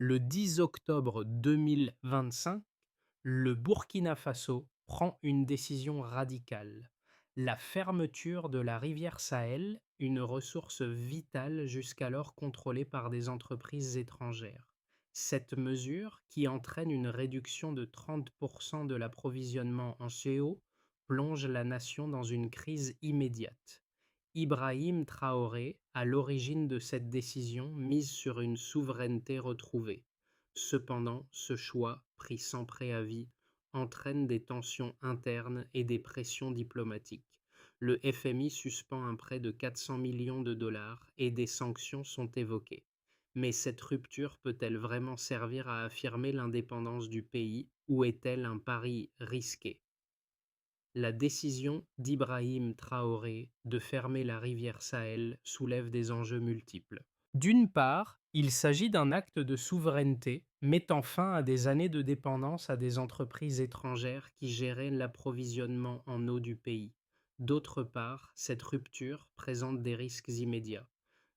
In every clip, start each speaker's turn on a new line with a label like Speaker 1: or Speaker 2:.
Speaker 1: Le 10 octobre 2025, le Burkina Faso prend une décision radicale. La fermeture de la rivière Sahel, une ressource vitale jusqu'alors contrôlée par des entreprises étrangères. Cette mesure, qui entraîne une réduction de 30% de l'approvisionnement en CO, plonge la nation dans une crise immédiate. Ibrahim Traoré, à l'origine de cette décision, mise sur une souveraineté retrouvée. Cependant, ce choix, pris sans préavis, entraîne des tensions internes et des pressions diplomatiques. Le FMI suspend un prêt de 400 millions de dollars et des sanctions sont évoquées. Mais cette rupture peut-elle vraiment servir à affirmer l'indépendance du pays ou est-elle un pari risqué? La décision d'Ibrahim Traoré de fermer la rivière Sahel soulève des enjeux multiples. D'une part, il s'agit d'un acte de souveraineté mettant fin à des années de dépendance à des entreprises étrangères qui géraient l'approvisionnement en eau du pays. D'autre part, cette rupture présente des risques immédiats.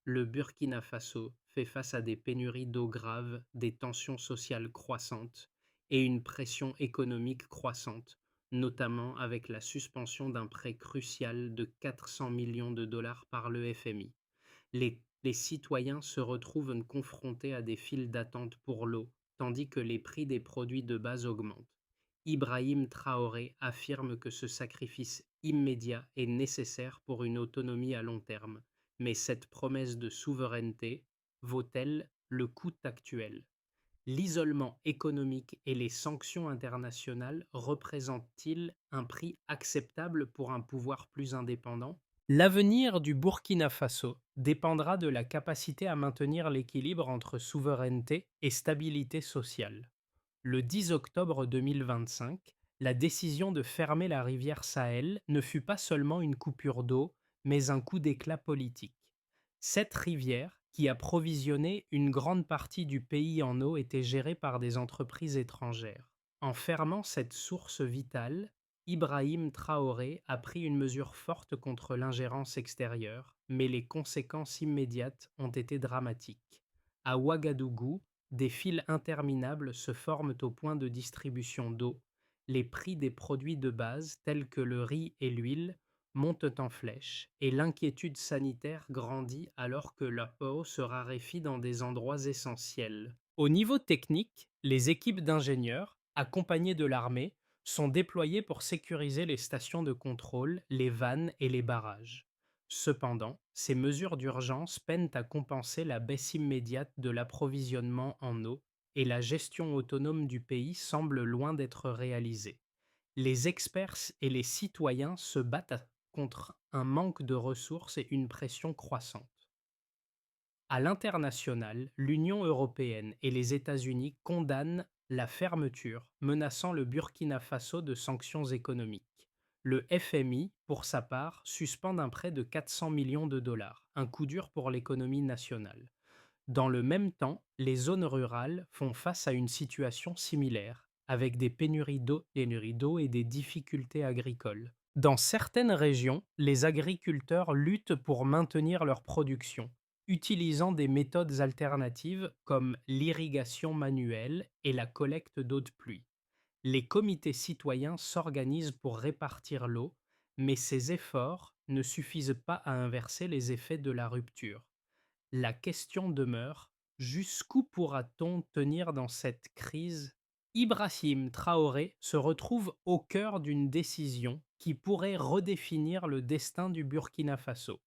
Speaker 1: Le Burkina Faso fait face à des pénuries d'eau graves, des tensions sociales croissantes et une pression économique croissante, notamment avec la suspension d'un prêt crucial de 400 millions de dollars par le FMI. Les citoyens se retrouvent confrontés à des files d'attente pour l'eau, tandis que les prix des produits de base augmentent. Ibrahim Traoré affirme que ce sacrifice immédiat est nécessaire pour une autonomie à long terme, mais cette promesse de souveraineté vaut-elle le coût actuel? L'isolement économique et les sanctions internationales représentent-ils un prix acceptable pour un pouvoir plus indépendant? L'avenir du Burkina Faso dépendra de la capacité à maintenir l'équilibre entre souveraineté et stabilité sociale. Le 10 octobre 2025, la décision de fermer la rivière Sahel ne fut pas seulement une coupure d'eau, mais un coup d'éclat politique. Cette rivière, qui approvisionnait une grande partie du pays en eau, était gérée par des entreprises étrangères. En fermant cette source vitale, Ibrahim Traoré a pris une mesure forte contre l'ingérence extérieure, mais les conséquences immédiates ont été dramatiques. À Ouagadougou, des files interminables se forment aux points de distribution d'eau. Les prix des produits de base, tels que le riz et l'huile, montent en flèche et l'inquiétude sanitaire grandit alors que la eau se raréfie dans des endroits essentiels. Au niveau technique, les équipes d'ingénieurs, accompagnées de l'armée, sont déployées pour sécuriser les stations de contrôle, les vannes et les barrages. Cependant, ces mesures d'urgence peinent à compenser la baisse immédiate de l'approvisionnement en eau et la gestion autonome du pays semble loin d'être réalisée. Les experts et les citoyens se battent contre un manque de ressources et une pression croissante. À l'international, l'Union européenne et les États-Unis condamnent la fermeture, menaçant le Burkina Faso de sanctions économiques. Le FMI, pour sa part, suspend un prêt de 400 millions de dollars, un coup dur pour l'économie nationale. Dans le même temps, les zones rurales font face à une situation similaire, avec des pénuries d'eau et des difficultés agricoles. Dans certaines régions, les agriculteurs luttent pour maintenir leur production, utilisant des méthodes alternatives comme l'irrigation manuelle et la collecte d'eau de pluie. Les comités citoyens s'organisent pour répartir l'eau, mais ces efforts ne suffisent pas à inverser les effets de la rupture. La question demeure, jusqu'où pourra-t-on tenir dans cette crise? Ibrahim Traoré se retrouve au cœur d'une décision qui pourrait redéfinir le destin du Burkina Faso.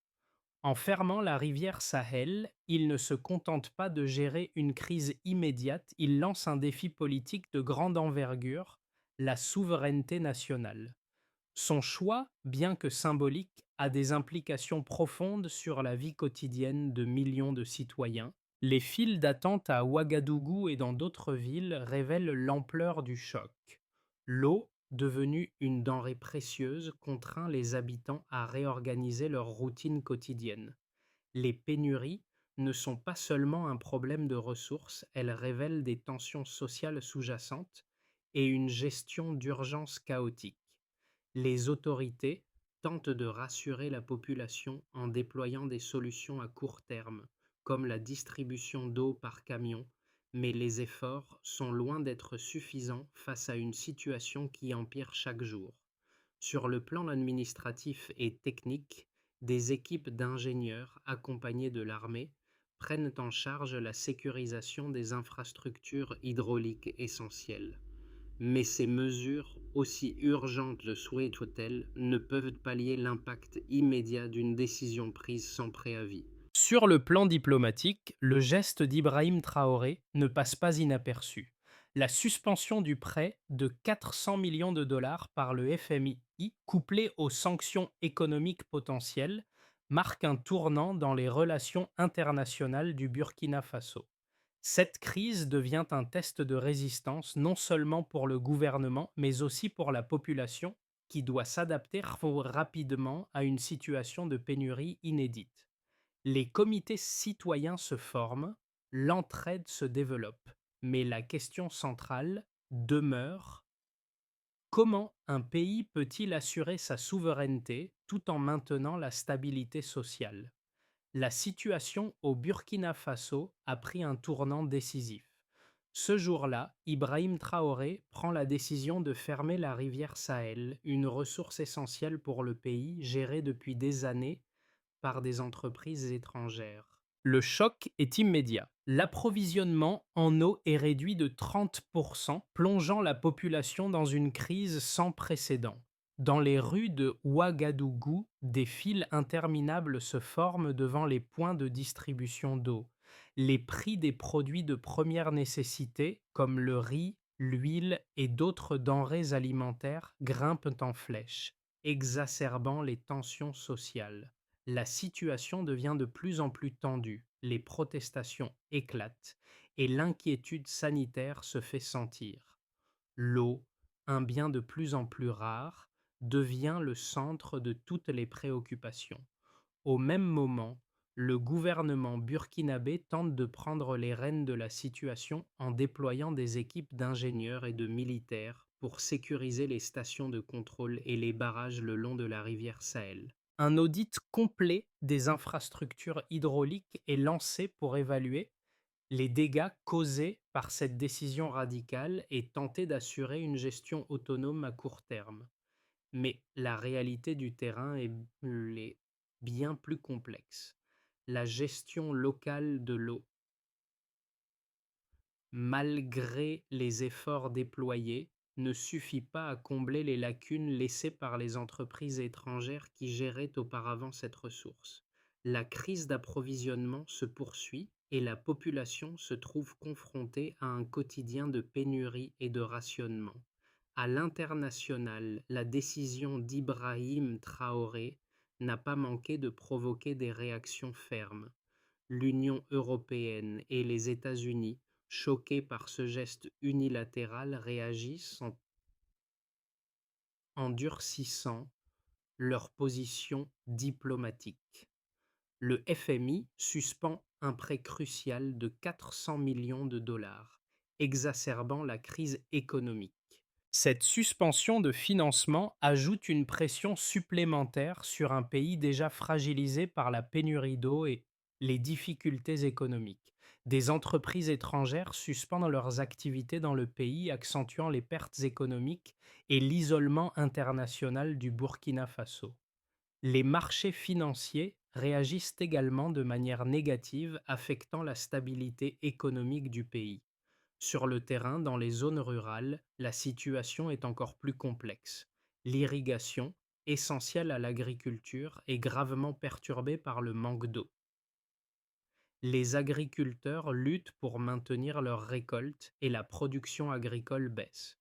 Speaker 1: En fermant la rivière Sahel, il ne se contente pas de gérer une crise immédiate, il lance un défi politique de grande envergure, la souveraineté nationale. Son choix, bien que symbolique, a des implications profondes sur la vie quotidienne de millions de citoyens. Les files d'attente à Ouagadougou et dans d'autres villes révèlent l'ampleur du choc. L'eau, devenue une denrée précieuse, contraint les habitants à réorganiser leur routine quotidienne. Les pénuries ne sont pas seulement un problème de ressources, elles révèlent des tensions sociales sous-jacentes et une gestion d'urgence chaotique. Les autorités tentent de rassurer la population en déployant des solutions à court terme, comme la distribution d'eau par camion, mais les efforts sont loin d'être suffisants face à une situation qui empire chaque jour. Sur le plan administratif et technique, des équipes d'ingénieurs accompagnés de l'armée prennent en charge la sécurisation des infrastructures hydrauliques essentielles. Mais ces mesures, aussi urgentes le souhaitent-elles, ne peuvent pallier l'impact immédiat d'une décision prise sans préavis. Sur le plan diplomatique, le geste d'Ibrahim Traoré ne passe pas inaperçu. La suspension du prêt de 400 millions de dollars par le FMI, couplée aux sanctions économiques potentielles, marque un tournant dans les relations internationales du Burkina Faso. Cette crise devient un test de résistance non seulement pour le gouvernement, mais aussi pour la population qui doit s'adapter rapidement à une situation de pénurie inédite. Les comités citoyens se forment, l'entraide se développe, mais la question centrale demeure: comment un pays peut-il assurer sa souveraineté tout en maintenant la stabilité sociale? La situation au Burkina Faso a pris un tournant décisif. Ce jour-là, Ibrahim Traoré prend la décision de fermer la rivière Sahel, une ressource essentielle pour le pays gérée depuis des années par des entreprises étrangères. Le choc est immédiat. L'approvisionnement en eau est réduit de 30%, plongeant la population dans une crise sans précédent. Dans les rues de Ouagadougou, des files interminables se forment devant les points de distribution d'eau. Les prix des produits de première nécessité, comme le riz, l'huile et d'autres denrées alimentaires, grimpent en flèche, exacerbant les tensions sociales. La situation devient de plus en plus tendue, les protestations éclatent et l'inquiétude sanitaire se fait sentir. L'eau, un bien de plus en plus rare, devient le centre de toutes les préoccupations. Au même moment, le gouvernement burkinabé tente de prendre les rênes de la situation en déployant des équipes d'ingénieurs et de militaires pour sécuriser les stations de contrôle et les barrages le long de la rivière Sahel. Un audit complet des infrastructures hydrauliques est lancé pour évaluer les dégâts causés par cette décision radicale et tenter d'assurer une gestion autonome à court terme. Mais la réalité du terrain est bien plus complexe. La gestion locale de l'eau, malgré les efforts déployés, ne suffit pas à combler les lacunes laissées par les entreprises étrangères qui géraient auparavant cette ressource. La crise d'approvisionnement se poursuit et la population se trouve confrontée à un quotidien de pénurie et de rationnement. À l'international, la décision d'Ibrahim Traoré n'a pas manqué de provoquer des réactions fermes. L'Union européenne et les États-Unis, choqués par ce geste unilatéral, réagissent en durcissant leur position diplomatique. Le FMI suspend un prêt crucial de 400 millions de dollars, exacerbant la crise économique. Cette suspension de financement ajoute une pression supplémentaire sur un pays déjà fragilisé par la pénurie d'eau et les difficultés économiques. Des entreprises étrangères suspendent leurs activités dans le pays, accentuant les pertes économiques et l'isolement international du Burkina Faso. Les marchés financiers réagissent également de manière négative, affectant la stabilité économique du pays. Sur le terrain, dans les zones rurales, la situation est encore plus complexe. L'irrigation, essentielle à l'agriculture, est gravement perturbée par le manque d'eau. Les agriculteurs luttent pour maintenir leurs récoltes et la production agricole baisse.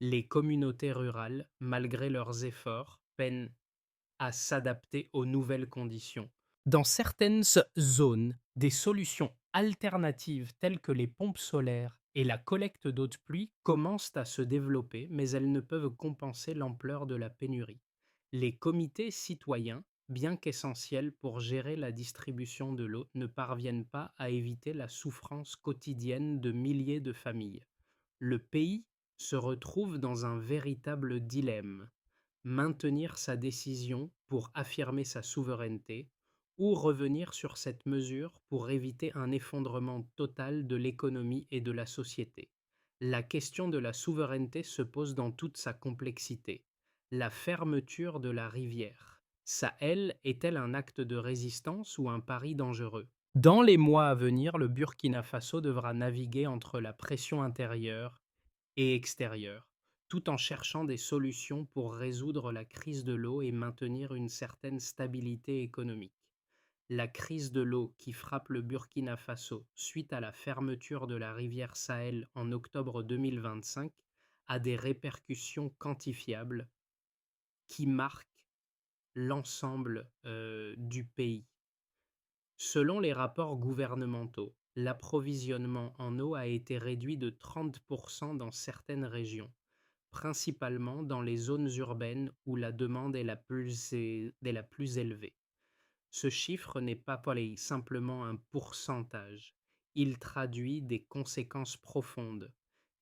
Speaker 1: Les communautés rurales, malgré leurs efforts, peinent à s'adapter aux nouvelles conditions. Dans certaines zones, des solutions alternatives telles que les pompes solaires et la collecte d'eau de pluie commencent à se développer, mais elles ne peuvent compenser l'ampleur de la pénurie. Les comités citoyens, bien qu'essentiels pour gérer la distribution de l'eau, ne parviennent pas à éviter la souffrance quotidienne de milliers de familles. Le pays se retrouve dans un véritable dilemme: maintenir sa décision pour affirmer sa souveraineté ou revenir sur cette mesure pour éviter un effondrement total de l'économie et de la société. La question de la souveraineté se pose dans toute sa complexité. La fermeture de la rivière Sahel est-elle un acte de résistance ou un pari dangereux? Dans les mois à venir, le Burkina Faso devra naviguer entre la pression intérieure et extérieure, tout en cherchant des solutions pour résoudre la crise de l'eau et maintenir une certaine stabilité économique. La crise de l'eau qui frappe le Burkina Faso suite à la fermeture de la rivière Sahel en octobre 2025 a des répercussions quantifiables qui marquent l'ensemble du pays. Selon les rapports gouvernementaux, l'approvisionnement en eau a été réduit de 30% dans certaines régions, principalement dans les zones urbaines où la demande est la plus élevée. Ce chiffre n'est pas simplement un pourcentage, il traduit des conséquences profondes.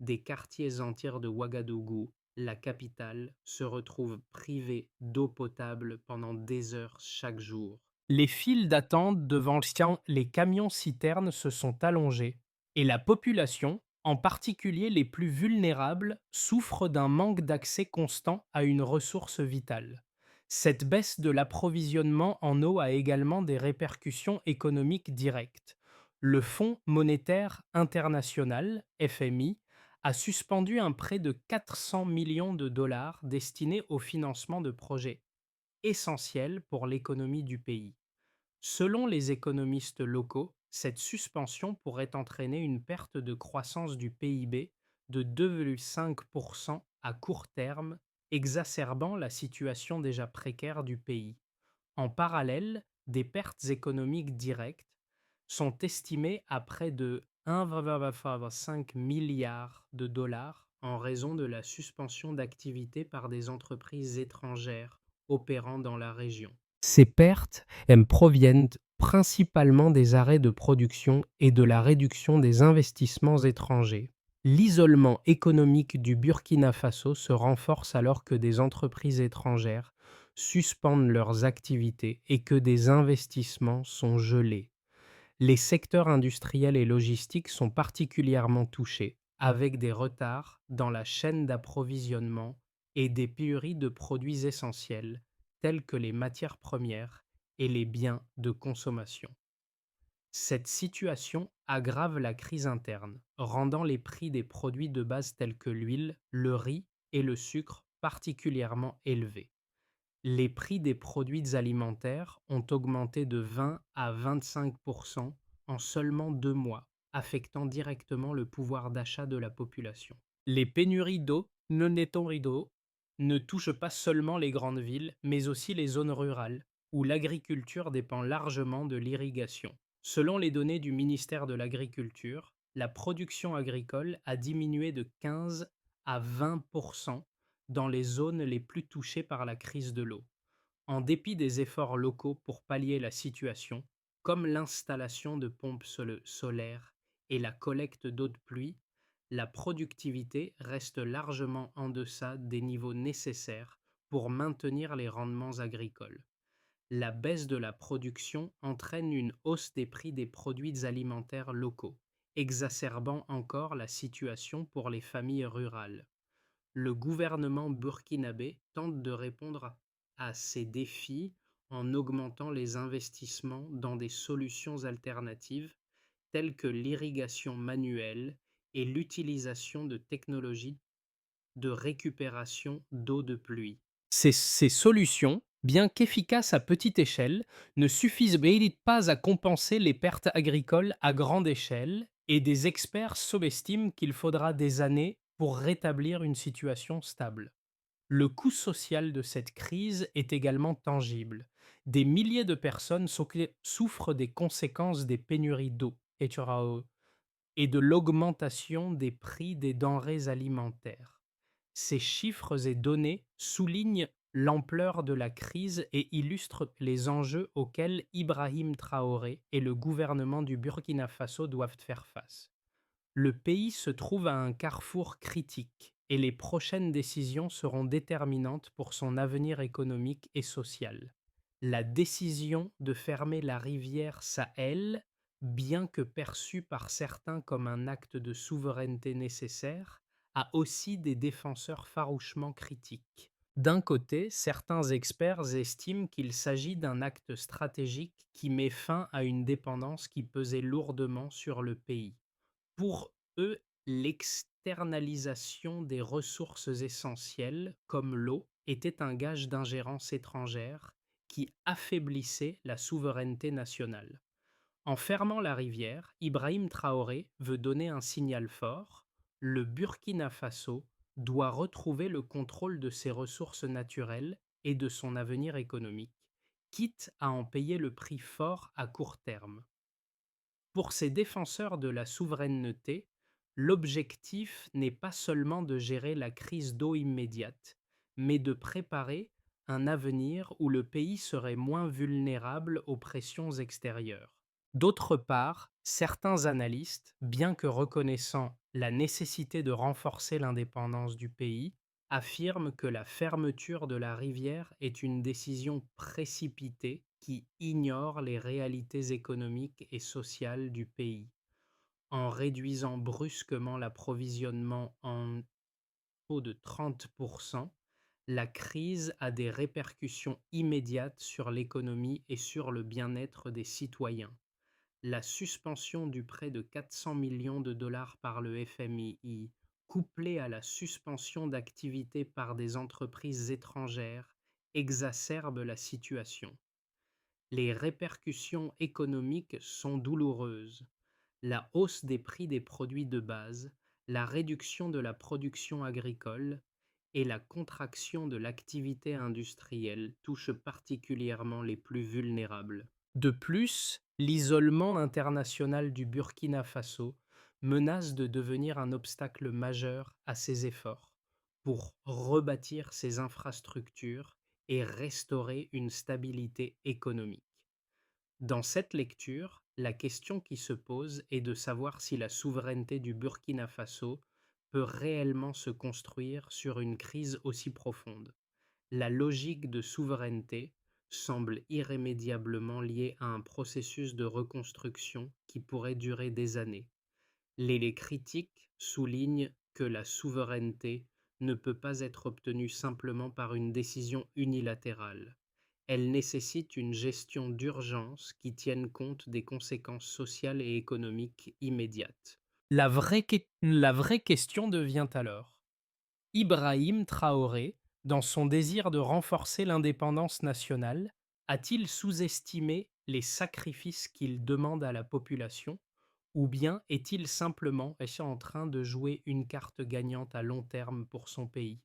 Speaker 1: Des quartiers entiers de Ouagadougou, la capitale, se retrouvent privés d'eau potable pendant des heures chaque jour. Les files d'attente devant les camions-citernes se sont allongées et la population, en particulier les plus vulnérables, souffre d'un manque d'accès constant à une ressource vitale. Cette baisse de l'approvisionnement en eau a également des répercussions économiques directes. Le Fonds monétaire international, FMI, a suspendu un prêt de 400 millions de dollars destiné au financement de projets essentiels pour l'économie du pays. Selon les économistes locaux, cette suspension pourrait entraîner une perte de croissance du PIB de 2,5% à court terme, exacerbant la situation déjà précaire du pays. En parallèle, des pertes économiques directes sont estimées à près de 1,5 milliard de dollars en raison de la suspension d'activité par des entreprises étrangères opérant dans la région. Ces pertes proviennent principalement des arrêts de production et de la réduction des investissements étrangers. L'isolement économique du Burkina Faso se renforce alors que des entreprises étrangères suspendent leurs activités et que des investissements sont gelés. Les secteurs industriels et logistiques sont particulièrement touchés, avec des retards dans la chaîne d'approvisionnement et des pénuries de produits essentiels, tels que les matières premières et les biens de consommation. Cette situation aggrave la crise interne, rendant les prix des produits de base tels que l'huile, le riz et le sucre particulièrement élevés. Les prix des produits alimentaires ont augmenté de 20 à 25% en seulement 2 mois, affectant directement le pouvoir d'achat de la population. Les pénuries d'eau, d'eau, ne touchent pas seulement les grandes villes, mais aussi les zones rurales, où l'agriculture dépend largement de l'irrigation. Selon les données du ministère de l'Agriculture, la production agricole a diminué de 15 à 20% dans les zones les plus touchées par la crise de l'eau. En dépit des efforts locaux pour pallier la situation, comme l'installation de pompes solaires et la collecte d'eau de pluie, la productivité reste largement en deçà des niveaux nécessaires pour maintenir les rendements agricoles. La baisse de la production entraîne une hausse des prix des produits alimentaires locaux, exacerbant encore la situation pour les familles rurales. Le gouvernement burkinabé tente de répondre à ces défis en augmentant les investissements dans des solutions alternatives telles que l'irrigation manuelle et l'utilisation de technologies de récupération d'eau de pluie. Ces solutions, bien qu'efficaces à petite échelle, ne suffisent pas à compenser les pertes agricoles à grande échelle et des experts sous-estiment qu'il faudra des années pour rétablir une situation stable. Le coût social de cette crise est également tangible. Des milliers de personnes souffrent des conséquences des pénuries d'eau et de l'augmentation des prix des denrées alimentaires. Ces chiffres et données soulignent l'ampleur de la crise et illustrent les enjeux auxquels Ibrahim Traoré et le gouvernement du Burkina Faso doivent faire face. Le pays se trouve à un carrefour critique et les prochaines décisions seront déterminantes pour son avenir économique et social. La décision de fermer la rivière Sahel, bien que perçue par certains comme un acte de souveraineté nécessaire, a aussi des défenseurs farouchement critiques. D'un côté, certains experts estiment qu'il s'agit d'un acte stratégique qui met fin à une dépendance qui pesait lourdement sur le pays. Pour eux, l'externalisation des ressources essentielles, comme l'eau, était un gage d'ingérence étrangère qui affaiblissait la souveraineté nationale. En fermant la rivière, Ibrahim Traoré veut donner un signal fort: le Burkina Faso doit retrouver le contrôle de ses ressources naturelles et de son avenir économique, quitte à en payer le prix fort à court terme. Pour ces défenseurs de la souveraineté, l'objectif n'est pas seulement de gérer la crise d'eau immédiate, mais de préparer un avenir où le pays serait moins vulnérable aux pressions extérieures. D'autre part, certains analystes, bien que reconnaissant la nécessité de renforcer l'indépendance du pays, affirme que la fermeture de la rivière est une décision précipitée qui ignore les réalités économiques et sociales du pays. En réduisant brusquement l'approvisionnement en eau de 30%, la crise a des répercussions immédiates sur l'économie et sur le bien-être des citoyens. La suspension du prêt de 400 millions de dollars par le FMI, couplée à la suspension d'activités par des entreprises étrangères, exacerbe la situation. Les répercussions économiques sont douloureuses. La hausse des prix des produits de base, la réduction de la production agricole et la contraction de l'activité industrielle touchent particulièrement les plus vulnérables. De plus, l'isolement international du Burkina Faso menace de devenir un obstacle majeur à ses efforts pour rebâtir ses infrastructures et restaurer une stabilité économique. Dans cette lecture, la question qui se pose est de savoir si la souveraineté du Burkina Faso peut réellement se construire sur une crise aussi profonde. La logique de souveraineté semble irrémédiablement liée à un processus de reconstruction qui pourrait durer des années. Les critiques soulignent que la souveraineté ne peut pas être obtenue simplement par une décision unilatérale. Elle nécessite une gestion d'urgence qui tienne compte des conséquences sociales et économiques immédiates. La vraie question devient alors: Ibrahim Traoré, dans son désir de renforcer l'indépendance nationale, a-t-il sous-estimé les sacrifices qu'il demande à la population, ou bien est-il simplement en train de jouer une carte gagnante à long terme pour son pays?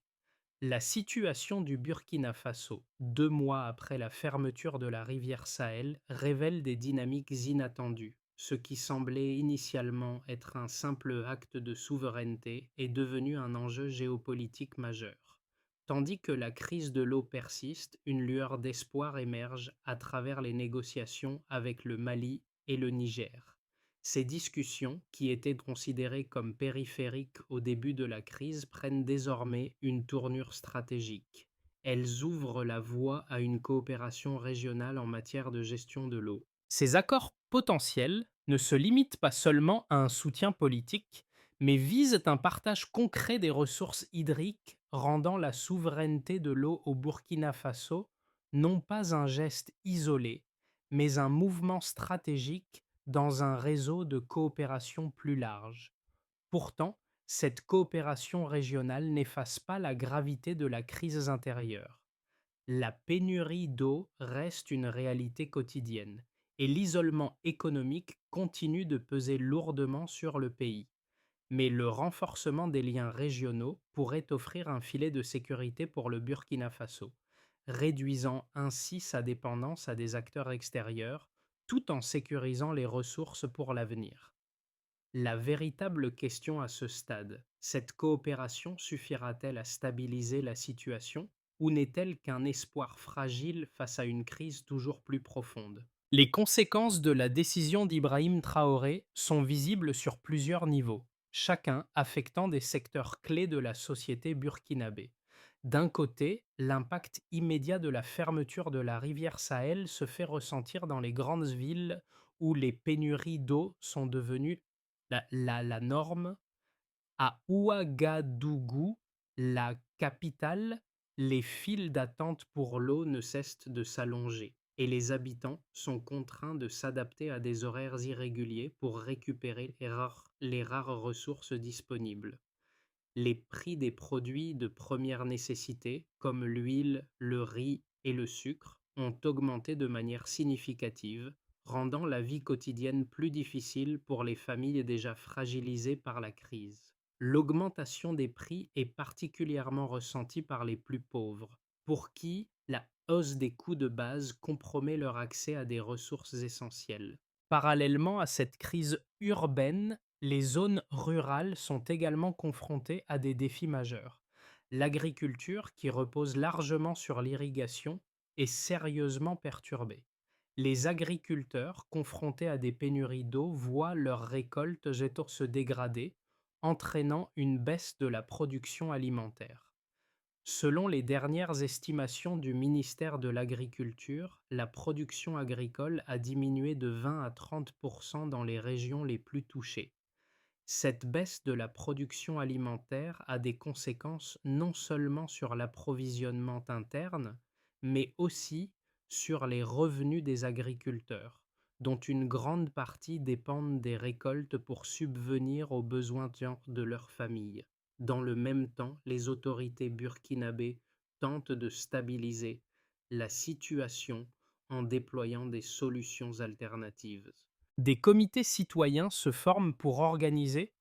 Speaker 1: La situation du Burkina Faso, 2 mois après la fermeture de la rivière Sahel, révèle des dynamiques inattendues. Ce qui semblait initialement être un simple acte de souveraineté est devenu un enjeu géopolitique majeur. Tandis que la crise de l'eau persiste, une lueur d'espoir émerge à travers les négociations avec le Mali et le Niger. Ces discussions, qui étaient considérées comme périphériques au début de la crise, prennent désormais une tournure stratégique. Elles ouvrent la voie à une coopération régionale en matière de gestion de l'eau. Ces accords potentiels ne se limitent pas seulement à un soutien politique, mais visent un partage concret des ressources hydriques, rendant la souveraineté de l'eau au Burkina Faso non pas un geste isolé, mais un mouvement stratégique dans un réseau de coopération plus large. Pourtant, cette coopération régionale n'efface pas la gravité de la crise intérieure. La pénurie d'eau reste une réalité quotidienne et l'isolement économique continue de peser lourdement sur le pays. Mais le renforcement des liens régionaux pourrait offrir un filet de sécurité pour le Burkina Faso, réduisant ainsi sa dépendance à des acteurs extérieurs, tout en sécurisant les ressources pour l'avenir. La véritable question à ce stade: cette coopération suffira-t-elle à stabiliser la situation, ou n'est-elle qu'un espoir fragile face à une crise toujours plus profonde? Les conséquences de la décision d'Ibrahim Traoré sont visibles sur plusieurs niveaux, chacun affectant des secteurs clés de la société burkinabé. D'un côté, l'impact immédiat de la fermeture de la rivière Sahel se fait ressentir dans les grandes villes où les pénuries d'eau sont devenues la norme. À Ouagadougou, la capitale, les files d'attente pour l'eau ne cessent de s'allonger et les habitants sont contraints de s'adapter à des horaires irréguliers pour récupérer les rares ressources disponibles. Les prix des produits de première nécessité, comme l'huile, le riz et le sucre, ont augmenté de manière significative, rendant la vie quotidienne plus difficile pour les familles déjà fragilisées par la crise. L'augmentation des prix est particulièrement ressentie par les plus pauvres, pour qui la hausse des coûts de base compromet leur accès à des ressources essentielles. Parallèlement à cette crise urbaine, les zones rurales sont également confrontées à des défis majeurs. L'agriculture, qui repose largement sur l'irrigation, est sérieusement perturbée. Les agriculteurs, confrontés à des pénuries d'eau, voient leurs récoltes se dégrader, entraînant une baisse de la production alimentaire. Selon les dernières estimations du ministère de l'Agriculture, la production agricole a diminué de 20 à 30 dans les régions les plus touchées. Cette baisse de la production alimentaire a des conséquences non seulement sur l'approvisionnement interne, mais aussi sur les revenus des agriculteurs, dont une grande partie dépendent des récoltes pour subvenir aux besoins de leur famille. Dans le même temps, les autorités burkinabées tentent de stabiliser la situation en déployant des solutions alternatives. Des comités citoyens se forment pour organiser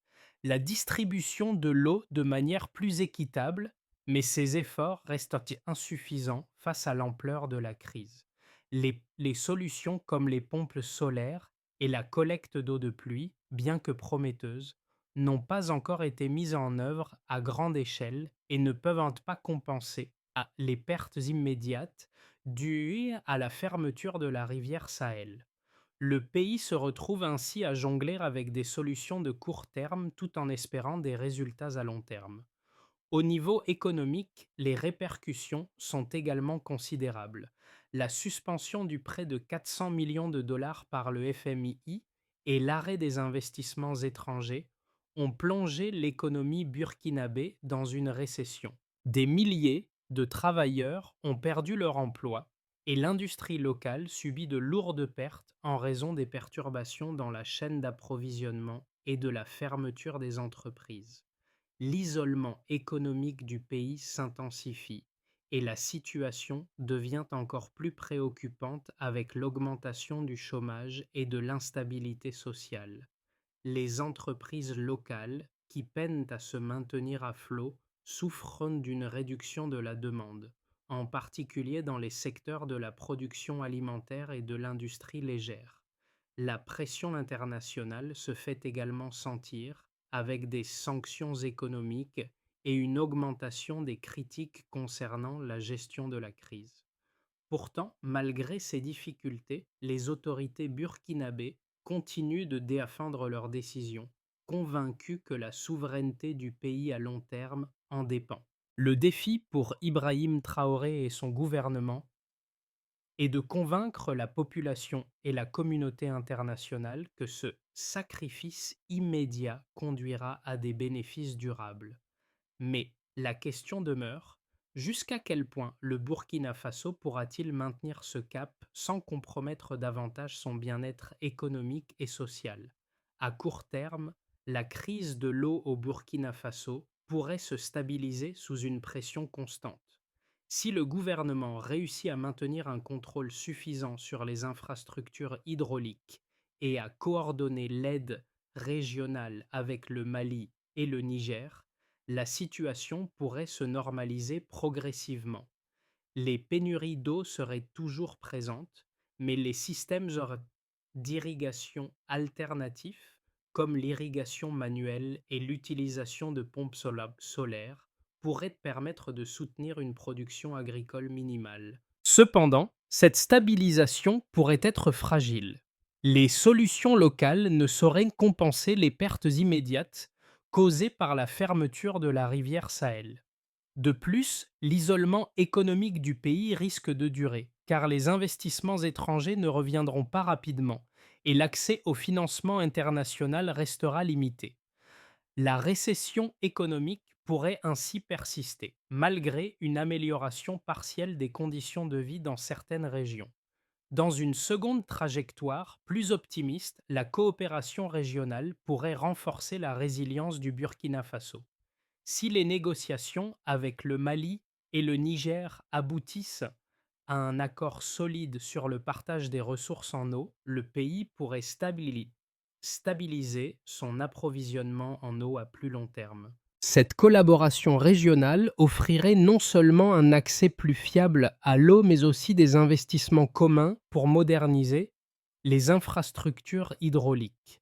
Speaker 1: la distribution de l'eau de manière plus équitable, mais ces efforts restent insuffisants face à l'ampleur de la crise. Les solutions comme les pompes solaires et la collecte d'eau de pluie, bien que prometteuses, n'ont pas encore été mises en œuvre à grande échelle et ne peuvent pas compenser les pertes immédiates dues à la fermeture de la rivière Sahel. Le pays se retrouve ainsi à jongler avec des solutions de court terme tout en espérant des résultats à long terme. Au niveau économique, les répercussions sont également considérables. La suspension du prêt de 400 millions de dollars par le FMI et l'arrêt des investissements étrangers ont plongé l'économie burkinabé dans une récession. Des milliers de travailleurs ont perdu leur emploi et l'industrie locale subit de lourdes pertes en raison des perturbations dans la chaîne d'approvisionnement et de la fermeture des entreprises. L'isolement économique du pays s'intensifie et la situation devient encore plus préoccupante avec l'augmentation du chômage et de l'instabilité sociale. Les entreprises locales, qui peinent à se maintenir à flot, souffrent d'une réduction de la demande, en particulier dans les secteurs de la production alimentaire et de l'industrie légère. La pression internationale se fait également sentir avec des sanctions économiques et une augmentation des critiques concernant la gestion de la crise. Pourtant, malgré ces difficultés, les autorités burkinabées continuent de défendre leurs décisions, convaincus que la souveraineté du pays à long terme en dépend. Le défi pour Ibrahim Traoré et son gouvernement est de convaincre la population et la communauté internationale que ce sacrifice immédiat conduira à des bénéfices durables. Mais la question demeure, jusqu'à quel point le Burkina Faso pourra-t-il maintenir ce cap sans compromettre davantage son bien-être économique et social? À court terme, la crise de l'eau au Burkina Faso pourrait se stabiliser sous une pression constante. Si le gouvernement réussit à maintenir un contrôle suffisant sur les infrastructures hydrauliques et à coordonner l'aide régionale avec le Mali et le Niger, la situation pourrait se normaliser progressivement. Les pénuries d'eau seraient toujours présentes, mais les d'irrigation alternatifs, comme l'irrigation manuelle et l'utilisation de pompes solaires, pourraient permettre de soutenir une production agricole minimale. Cependant, cette stabilisation pourrait être fragile. Les solutions locales ne sauraient compenser les pertes immédiates causées par la fermeture de la rivière Sahel. De plus, l'isolement économique du pays risque de durer, car les investissements étrangers ne reviendront pas rapidement et l'accès au financement international restera limité. La récession économique pourrait ainsi persister, malgré une amélioration partielle des conditions de vie dans certaines régions. Dans une seconde trajectoire, plus optimiste, la coopération régionale pourrait renforcer la résilience du Burkina Faso. Si les négociations avec le Mali et le Niger aboutissent à un accord solide sur le partage des ressources en eau, le pays pourrait stabiliser son approvisionnement en eau à plus long terme. Cette collaboration régionale offrirait non seulement un accès plus fiable à l'eau, mais aussi des investissements communs pour moderniser les infrastructures hydrauliques.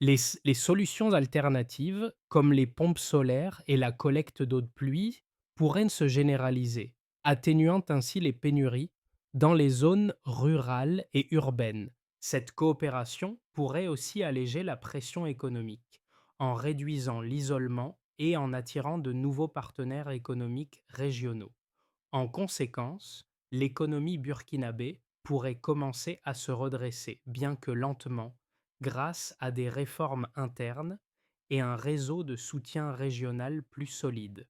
Speaker 1: Les solutions alternatives, comme les pompes solaires et la collecte d'eau de pluie, pourraient se généraliser, atténuant ainsi les pénuries dans les zones rurales et urbaines. Cette coopération pourrait aussi alléger la pression économique, en réduisant l'isolement et en attirant de nouveaux partenaires économiques régionaux. En conséquence, l'économie burkinabé pourrait commencer à se redresser, bien que lentement, grâce à des réformes internes et un réseau de soutien régional plus solide.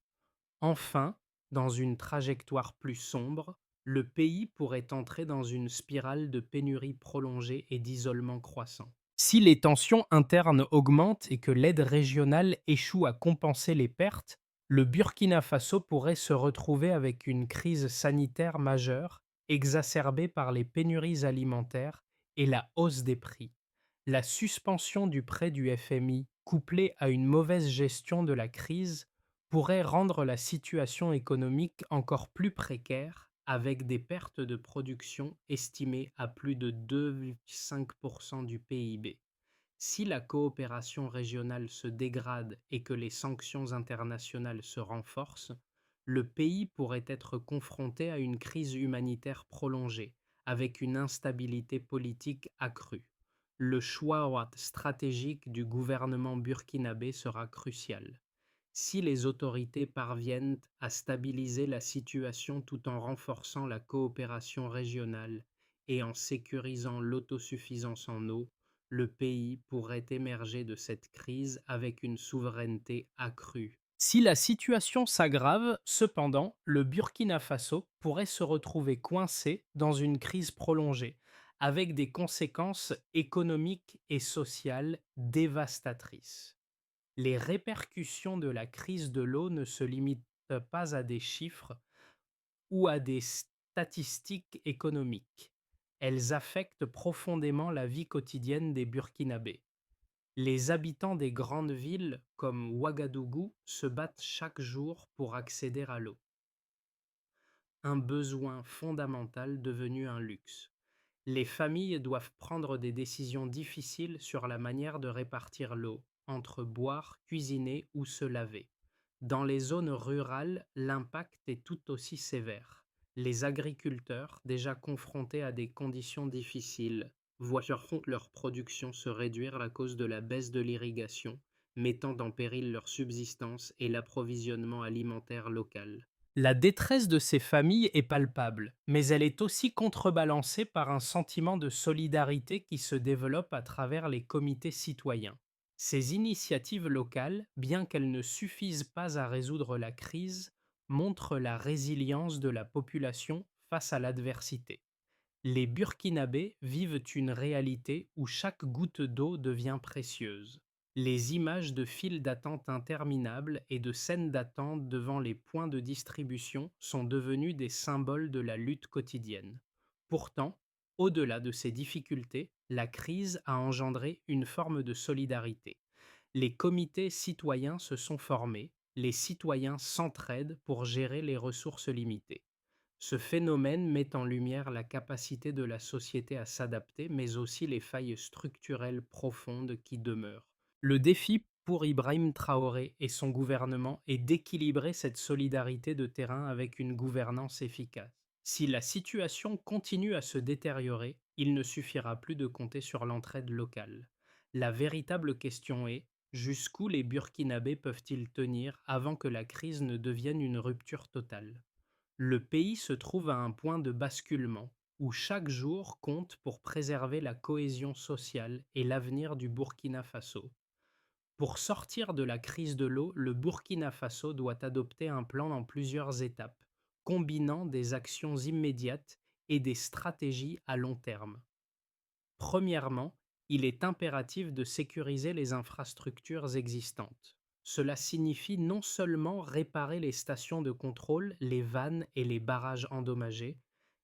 Speaker 1: Enfin, dans une trajectoire plus sombre, le pays pourrait entrer dans une spirale de pénurie prolongée et d'isolement croissant. Si les tensions internes augmentent et que l'aide régionale échoue à compenser les pertes, le Burkina Faso pourrait se retrouver avec une crise sanitaire majeure, exacerbée par les pénuries alimentaires et la hausse des prix. La suspension du prêt du FMI, couplée à une mauvaise gestion de la crise, pourrait rendre la situation économique encore plus précaire, avec des pertes de production estimées à plus de 2,5% du PIB. Si la coopération régionale se dégrade et que les sanctions internationales se renforcent, le pays pourrait être confronté à une crise humanitaire prolongée, avec une instabilité politique accrue. Le choix stratégique du gouvernement burkinabé sera crucial. Si les autorités parviennent à stabiliser la situation tout en renforçant la coopération régionale et en sécurisant l'autosuffisance en eau, le pays pourrait émerger de cette crise avec une souveraineté accrue. Si la situation s'aggrave, cependant, le Burkina Faso pourrait se retrouver coincé dans une crise prolongée, avec des conséquences économiques et sociales dévastatrices. Les répercussions de la crise de l'eau ne se limitent pas à des chiffres ou à des statistiques économiques. Elles affectent profondément la vie quotidienne des Burkinabés. Les habitants des grandes villes comme Ouagadougou se battent chaque jour pour accéder à l'eau, un besoin fondamental devenu un luxe. Les familles doivent prendre des décisions difficiles sur la manière de répartir l'eau, entre boire, cuisiner ou se laver. Dans les zones rurales, l'impact est tout aussi sévère. Les agriculteurs, déjà confrontés à des conditions difficiles, voient leur production se réduire à cause de la baisse de l'irrigation, mettant en péril leur subsistance et l'approvisionnement alimentaire local. La détresse de ces familles est palpable, mais elle est aussi contrebalancée par un sentiment de solidarité qui se développe à travers les comités citoyens. Ces initiatives locales, bien qu'elles ne suffisent pas à résoudre la crise, montrent la résilience de la population face à l'adversité. Les Burkinabés vivent une réalité où chaque goutte d'eau devient précieuse. Les images de files d'attente interminables et de scènes d'attente devant les points de distribution sont devenues des symboles de la lutte quotidienne. Pourtant, au-delà de ces difficultés, la crise a engendré une forme de solidarité. Les comités citoyens se sont formés, les citoyens s'entraident pour gérer les ressources limitées. Ce phénomène met en lumière la capacité de la société à s'adapter, mais aussi les failles structurelles profondes qui demeurent. Le défi pour Ibrahim Traoré et son gouvernement est d'équilibrer cette solidarité de terrain avec une gouvernance efficace. Si la situation continue à se détériorer, il ne suffira plus de compter sur l'entraide locale. La véritable question est: Jusqu'où les Burkinabés peuvent-ils tenir avant que la crise ne devienne une rupture totale? Le pays se trouve à un point de basculement où chaque jour compte pour préserver la cohésion sociale et l'avenir du Burkina Faso. Pour sortir de la crise de l'eau, le Burkina Faso doit adopter un plan en plusieurs étapes, combinant des actions immédiates et des stratégies à long terme. Premièrement, il est impératif de sécuriser les infrastructures existantes. Cela signifie non seulement réparer les stations de contrôle, les vannes et les barrages endommagés,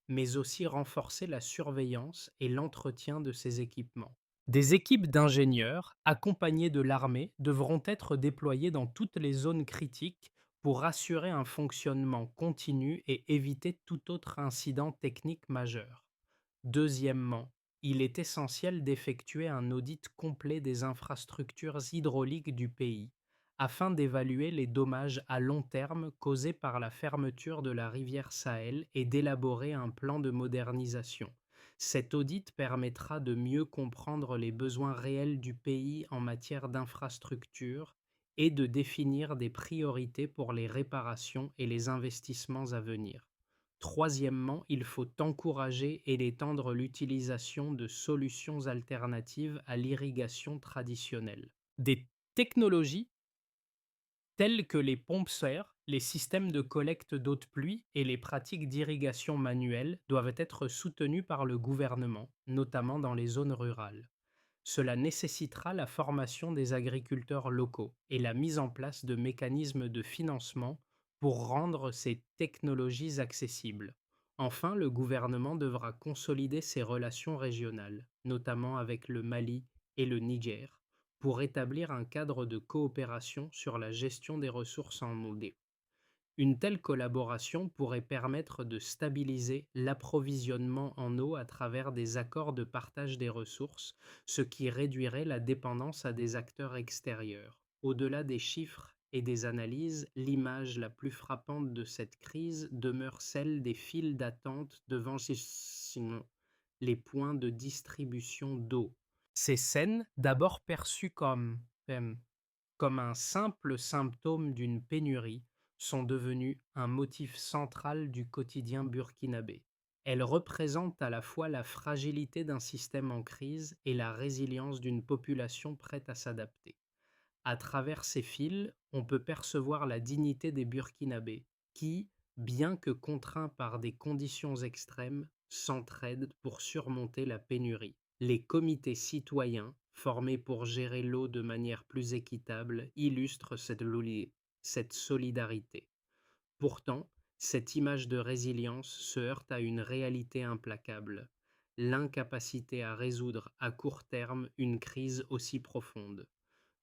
Speaker 1: mais aussi renforcer la surveillance et l'entretien de ces équipements. Des équipes d'ingénieurs, accompagnées de l'armée, devront être déployées dans toutes les zones critiques pour assurer un fonctionnement continu et éviter tout autre incident technique majeur. Deuxièmement, il est essentiel d'effectuer un audit complet des infrastructures hydrauliques du pays, afin d'évaluer les dommages à long terme causés par la fermeture de la rivière Sahel et d'élaborer un plan de modernisation. Cet audit permettra de mieux comprendre les besoins réels du pays en matière d'infrastructures et de définir des priorités pour les réparations et les investissements à venir. Troisièmement, il faut encourager et étendre l'utilisation de solutions alternatives à l'irrigation traditionnelle. Des technologies telles que les pompes serres, les systèmes de collecte d'eau de pluie et les pratiques d'irrigation manuelle doivent être soutenues par le gouvernement, notamment dans les zones rurales. Cela nécessitera la formation des agriculteurs locaux et la mise en place de mécanismes de financement pour rendre ces technologies accessibles. Enfin, le gouvernement devra consolider ses relations régionales, notamment avec le Mali et le Niger, pour établir un cadre de coopération sur la gestion des ressources en eau. Une telle collaboration pourrait permettre de stabiliser l'approvisionnement en eau à travers des accords de partage des ressources, ce qui réduirait la dépendance à des acteurs extérieurs. Au-delà des chiffres et des analyses, l'image la plus frappante de cette crise demeure celle des files d'attente devant les points de distribution d'eau. Ces scènes, d'abord perçues comme un simple symptôme d'une pénurie, sont devenues un motif central du quotidien burkinabé. Elles représentent à la fois la fragilité d'un système en crise et la résilience d'une population prête à s'adapter. À travers ces fils, on peut percevoir la dignité des Burkinabés qui, bien que contraints par des conditions extrêmes, s'entraident pour surmonter la pénurie. Les comités citoyens, formés pour gérer l'eau de manière plus équitable, illustrent cette solidarité. Pourtant, cette image de résilience se heurte à une réalité implacable, l'incapacité à résoudre à court terme une crise aussi profonde.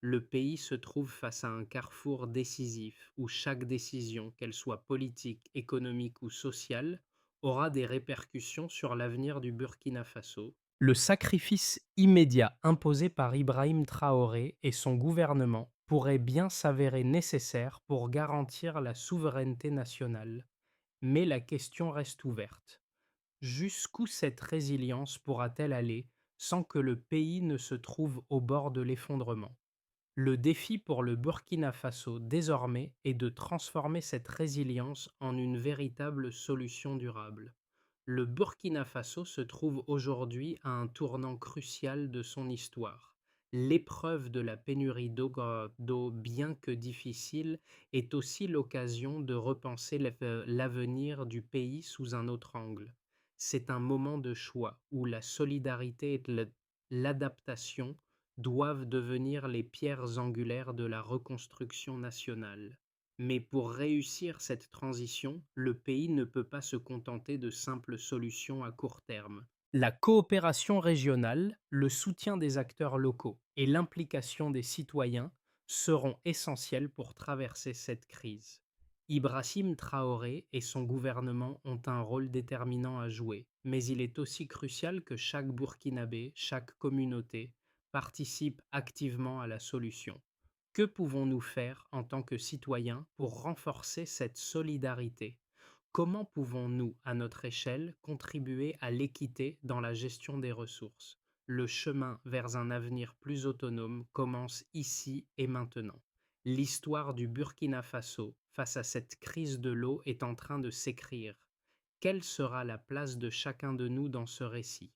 Speaker 1: Le pays se trouve face à un carrefour décisif où chaque décision, qu'elle soit politique, économique ou sociale, aura des répercussions sur l'avenir du Burkina Faso. Le sacrifice immédiat imposé par Ibrahim Traoré et son gouvernement pourrait bien s'avérer nécessaire pour garantir la souveraineté nationale, mais la question reste ouverte. Jusqu'où cette résilience pourra-t-elle aller sans que le pays ne se trouve au bord de l'effondrement? Le défi pour le Burkina Faso désormais est de transformer cette résilience en une véritable solution durable. Le Burkina Faso se trouve aujourd'hui à un tournant crucial de son histoire. L'épreuve de la pénurie d'eau, bien que difficile, est aussi l'occasion de repenser l'avenir du pays sous un autre angle. C'est un moment de choix où la solidarité et l'adaptation doivent devenir les pierres angulaires de la reconstruction nationale. Mais pour réussir cette transition, le pays ne peut pas se contenter de simples solutions à court terme. La coopération régionale, le soutien des acteurs locaux et l'implication des citoyens seront essentiels pour traverser cette crise. Ibrahim Traoré et son gouvernement ont un rôle déterminant à jouer, mais il est aussi crucial que chaque Burkinabé, chaque communauté, participe activement à la solution. Que pouvons-nous faire en tant que citoyens pour renforcer cette solidarité? Comment pouvons-nous, à notre échelle, contribuer à l'équité dans la gestion des ressources? Le chemin vers un avenir plus autonome commence ici et maintenant. L'histoire du Burkina Faso face à cette crise de l'eau est en train de s'écrire. Quelle sera la place de chacun de nous dans ce récit?